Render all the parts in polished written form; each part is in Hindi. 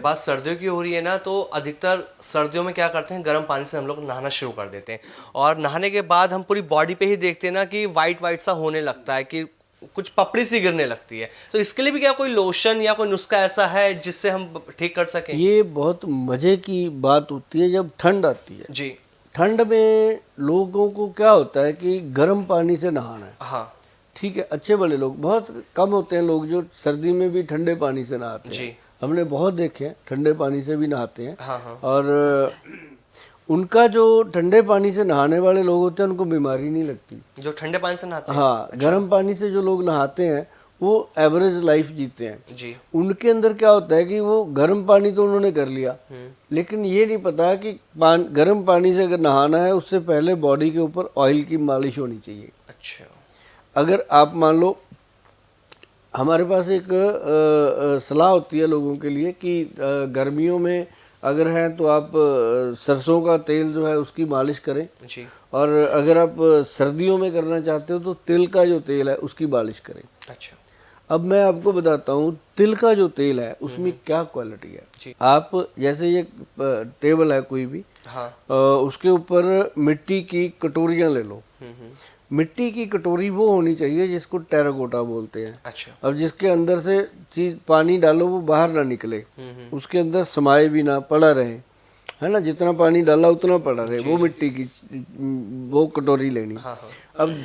बात सर्दियों की हो रही है ना, तो अधिकतर सर्दियों में क्या करते हैं, गर्म पानी से हम लोग नहाना शुरू कर देते हैं। और नहाने के बाद हम पूरी बॉडी पे ही देखते हैं ना कि वाइट वाइट सा होने लगता है, कि कुछ पपड़ी सी गिरने लगती है। तो इसके लिए भी क्या कोई लोशन या कोई नुस्खा ऐसा है जिससे हम ठीक कर सकें? ये बहुत मज़े की बात होती है जब ठंड आती है। जी। ठंड में लोगों को क्या होता है कि गर्म पानी से नहाना है। हाँ। ठीक है, अच्छे भले लोग, बहुत कम होते हैं लोग जो सर्दी में भी ठंडे पानी से नहाते जी। हैं। हमने बहुत देखे हैं ठंडे पानी से भी नहाते हैं। हाँ हाँ। और उनका जो ठंडे पानी से नहाने वाले लोग होते हैं उनको बीमारी नहीं लगती। जो ठंडे पानी से नहाते हैं? हाँ, गर्म पानी से जो लोग नहाते हैं वो एवरेज लाइफ जीते हैं। जी। उनके अंदर क्या होता है कि वो गर्म पानी तो उन्होंने कर लिया, लेकिन ये नहीं पता कि गर्म पानी से अगर नहाना है उससे पहले बॉडी के ऊपर ऑयल की मालिश होनी चाहिए। अच्छा। अगर आप मान लो, हमारे पास एक सलाह होती है लोगों के लिए कि गर्मियों में अगर हैं तो आप सरसों का तेल जो है उसकी मालिश करें। जी। और अगर आप सर्दियों में करना चाहते हो तो तिल का जो तेल है उसकी मालिश करें। अच्छा। अब मैं आपको बताता हूँ तिल का जो तेल है उसमें क्या क्वालिटी है। जी। आप जैसे ये टेबल है कोई भी, हाँ। उसके ऊपर मिट्टी की कटोरियाँ ले लो। मिट्टी की कटोरी वो होनी चाहिए जिसको टेराकोटा बोलते हैं। अच्छा। अब जिसके अंदर से चीज पानी डालो वो बाहर ना निकले, उसके अंदर समाये भी ना, पड़ा रहे, है ना, जितना पानी डाला उतना पड़ा रहे, वो मिट्टी की वो कटोरी लेनी। हाँ हाँ। अब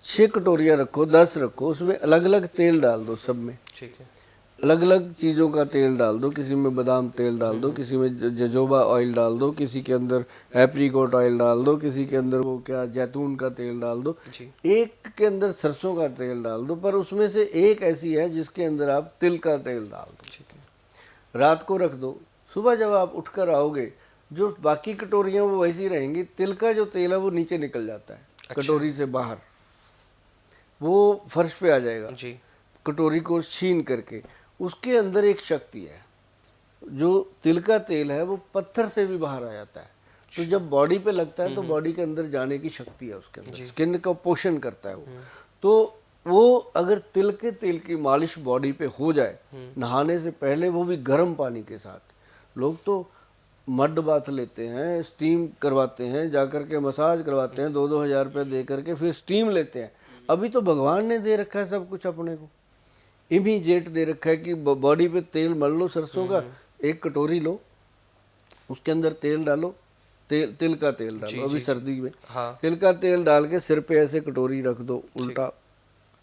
6 कटोरियाँ रखो, 10 रखो, उसमें अलग अलग तेल डाल दो, सब में ठीक है। अलग अलग चीज़ों का तेल डाल दो। किसी में बादाम तेल डाल दो, किसी में जजोबा ऑयल डाल दो, किसी के अंदर एप्रीकोट ऑयल डाल दो, किसी के अंदर वो क्या जैतून का तेल डाल दो, जी। एक के अंदर सरसों का तेल डाल दो, पर उसमें से एक ऐसी है जिसके अंदर आप तिल का तेल डाल दो। ठीक है। रात को रख दो, सुबह जब आप उठकर आओगे जो बाकी कटोरियाँ वो वैसी रहेंगी, तिल का जो तेल है वो नीचे निकल जाता है। अच्छा। कटोरी से बाहर, वो फर्श पे आ जाएगा जी। कटोरी को छीन करके। उसके अंदर एक शक्ति है, जो तिल का तेल है वो पत्थर से भी बाहर आ जाता है। तो जब बॉडी पे लगता है तो बॉडी के अंदर जाने की शक्ति है उसके अंदर, स्किन का पोषण करता है वो। तो वो अगर तिल के तेल की मालिश बॉडी पे हो जाए नहाने से पहले, वो भी गर्म पानी के साथ, लोग तो मड बाथ लेते हैं, स्टीम करवाते हैं, जाकर के मसाज करवाते हैं 2-2 हज़ार रुपये दे करके, फिर स्टीम लेते हैं। अभी तो भगवान ने दे रखा है सब कुछ अपने को, इमीडिएट दे रखा है कि बॉडी पे तेल मल लो सरसों का, एक कटोरी लो, उसके अंदर तेल डालो, तिल का तेल डालो। अभी सर्दी में हाँ। तिल का तेल डाल के सिर पे ऐसे कटोरी रख दो, उल्टा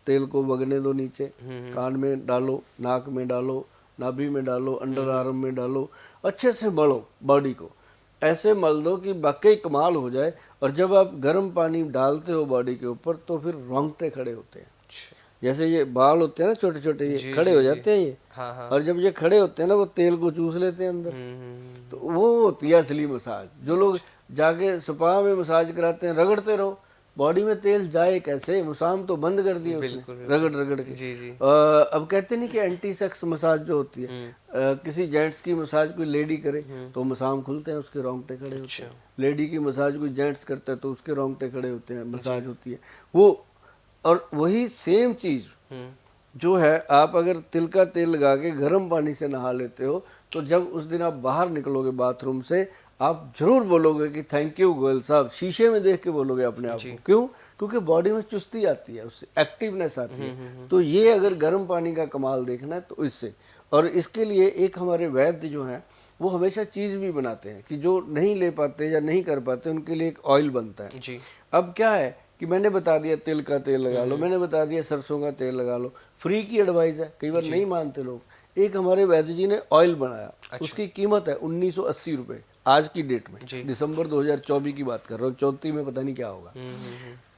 तेल को वगने दो नीचे, कान में डालो, नाक में डालो, नाभि में डालो, अंडर आर्म में डालो, अच्छे से मलो बॉडी को, ऐसे मल दो कि वाकई कमाल हो जाए। और जब आप गर्म पानी डालते हो बॉडी के ऊपर तो फिर रोंगटे खड़े होते हैं। जैसे ये बाल होते हैं ना छोटे छोटे, ये खड़े हो जाते हैं ये। हाँ हाँ। और जब ये खड़े होते हैं ना वो तेल को चूस लेते हैं अंदर। तो वो होती है असली मसाज। जो लोग जाके स्पा में मसाज कराते हैं, रगड़ते रहो, बॉडी में तेल जाए कैसे, मुसाम तो बंद कर दिया उसने रगड़ रगड़ के। जी जी। अब कहते नहीं कि एंटी सेक्स मसाज जो होती है, किसी जेंट्स की मसाज कोई लेडी करे तो मुसाम खुलते हैं, उसके रोंगटे खड़े होते हैं। लेडी की मसाज कोई जेंट्स करता है तो उसके रोंगटे खड़े होते हैं, मसाज होती है वो। और वही सेम चीज़ जो है, आप अगर तिल का तेल लगा के गर्म पानी से नहा लेते हो तो जब उस दिन आप बाहर निकलोगे बाथरूम से, आप जरूर बोलोगे कि थैंक यू गोयल साहब, शीशे में देख के बोलोगे अपने आप को। क्यों? क्योंकि बॉडी में चुस्ती आती है, उससे एक्टिवनेस आती है। तो ये अगर गर्म पानी का कमाल देखना है तो इससे। और इसके लिए एक हमारे वैद्य जो हैं वो हमेशा चीज़ भी बनाते हैं कि जो नहीं ले पाते या नहीं कर पाते उनके लिए एक ऑयल बनता है जी। अब क्या है कि मैंने बता दिया तिल का तेल लगा लो, मैंने बता दिया सरसों का तेल लगा लो, फ्री की एडवाइस है, कई बार नहीं मानते लोग। एक हमारे वैद्य जी ने ऑयल बनाया, उसकी कीमत है 1980 रुपये आज की डेट में, दिसंबर 2024 की बात कर रहा हूँ, 34 में पता नहीं क्या होगा।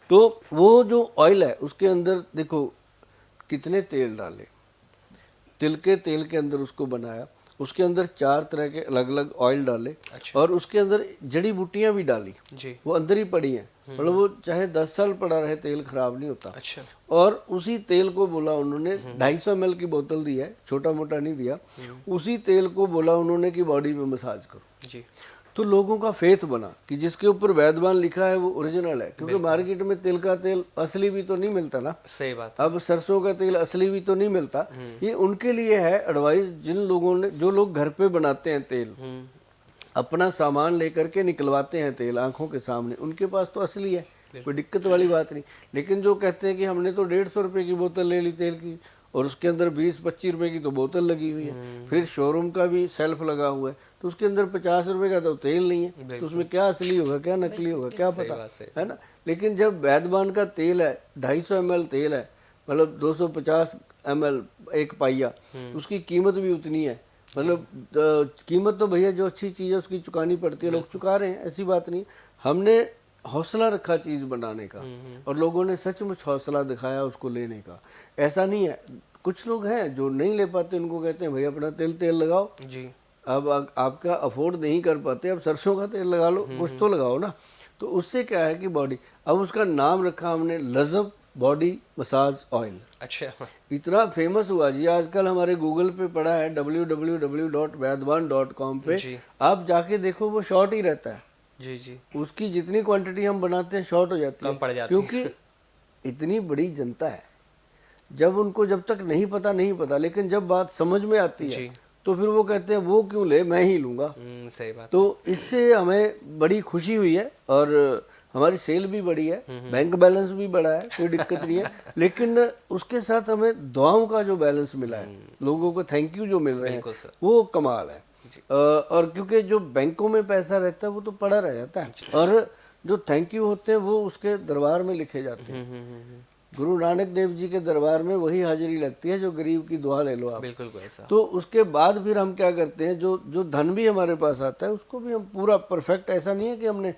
तो वो जो ऑयल है उसके अंदर देखो कितने तेल डाले, तिल के तेल के अंदर उसको बनाया, उसके अंदर 4 तरह के अलग अलग ऑयल डाले। और उसके अंदर जड़ी बूटियां भी डाली जी। वो अंदर ही पड़ी हैं, मतलब वो चाहे 10 साल पड़ा रहे तेल खराब नहीं होता। अच्छा। और उसी तेल को बोला उन्होंने, 250 ml की बोतल दी है, छोटा मोटा नहीं दिया, उसी तेल को बोला उन्होंने कि बॉडी में मसाज करो जी। तो लोगों का फेथ बना कि जिसके ऊपर वैद्यवान लिखा है वो ओरिजिनल है, क्योंकि मार्केट में तिल का तेल असली भी तो नहीं मिलता ना। सही बात। अब सरसों का तेल असली भी तो नहीं मिलता। ये उनके लिए है एडवाइस, जिन लोगों ने, जो लोग घर पे बनाते हैं तेल, अपना सामान लेकर के निकलवाते हैं तेल आंखों के सामने, उनके पास तो असली है, कोई दिक्कत वाली बात नहीं। लेकिन जो कहते हैं कि हमने तो 150 रुपए की बोतल ले ली तेल की और उसके अंदर 20-25 रुपए की तो बोतल लगी हुई है, फिर शोरूम का भी सेल्फ लगा हुआ है, तो उसके अंदर 50 रुपए का तो तेल नहीं है, तो उसमें क्या असली होगा क्या नकली होगा क्या पता, है ना। लेकिन जब वैद्यवान का तेल है, 250 ml तेल है, मतलब 250 ml एक पाइया, उसकी कीमत भी उतनी है, मतलब कीमत तो भैया जो अच्छी चीज़ है उसकी चुकानी पड़ती है, लोग चुका रहे हैं, ऐसी बात नहीं। हमने हौसला रखा चीज़ बनाने का और लोगों ने सचमुच हौसला दिखाया उसको लेने का। ऐसा नहीं है, कुछ लोग हैं जो नहीं ले पाते, उनको कहते हैं भाई अपना तेल लगाओ जी। अब आपका अफोर्ड नहीं कर पाते, अब सरसों का तेल लगा लो, कुछ तो लगाओ ना। तो उससे क्या है कि बॉडी, अब उसका नाम रखा हमने लजब बॉडी मसाज ऑयल। अच्छा, इतना फेमस हुआ जी, आजकल हमारे गूगल पे पड़ा है www.vaidwan.com पे, आप जाके देखो वो शॉर्ट ही रहता है जी जी। उसकी जितनी क्वांटिटी हम बनाते हैं शॉर्ट हो जाती है, कम पड़ जाती है, क्योंकि इतनी बड़ी जनता है, जब उनको जब तक नहीं पता, लेकिन जब बात समझ में आती है तो फिर वो कहते हैं वो क्यों ले, मैं ही लूँगा। सही बात। तो इससे हमें बड़ी खुशी हुई है और हमारी सेल भी बढ़ी है, बैंक बैलेंस भी बढ़ा है, कोई दिक्कत नहीं है। लेकिन उसके साथ हमें दुआओं का जो बैलेंस मिला है, लोगों को थैंक यू जो मिल रहे हैं, वो कमाल है। और क्योंकि जो बैंकों में पैसा रहता है वो तो पड़ा रह जाता है, और जो थैंक यू होते हैं वो उसके दरबार में लिखे जाते हैं। गुरु नानक देव जी के दरबार में वही हाजिरी लगती है जो गरीब की दुआ ले लो आप। बिल्कुल ऐसा। तो उसके बाद फिर हम क्या करते हैं, जो धन भी हमारे पास आता है उसको भी हम पूरा परफेक्ट, ऐसा नहीं है कि हमने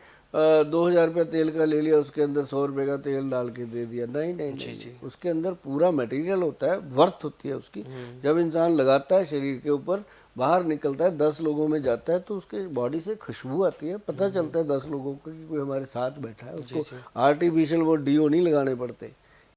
2000 रुपये तेल का ले लिया, उसके अंदर 100 रुपये का तेल डाल के दे दिया, नहीं, उसके अंदर पूरा मटेरियल होता है, वर्थ होती है उसकी। जब इंसान लगाता है शरीर के ऊपर, बाहर निकलता है, 10 लोगों में जाता है तो उसके बॉडी से खुशबू आती है, पता चलता है 10 लोगों को कि कोई हमारे साथ बैठा है। उसको आर्टिफिशियल वो डीओ नहीं लगाने पड़ते।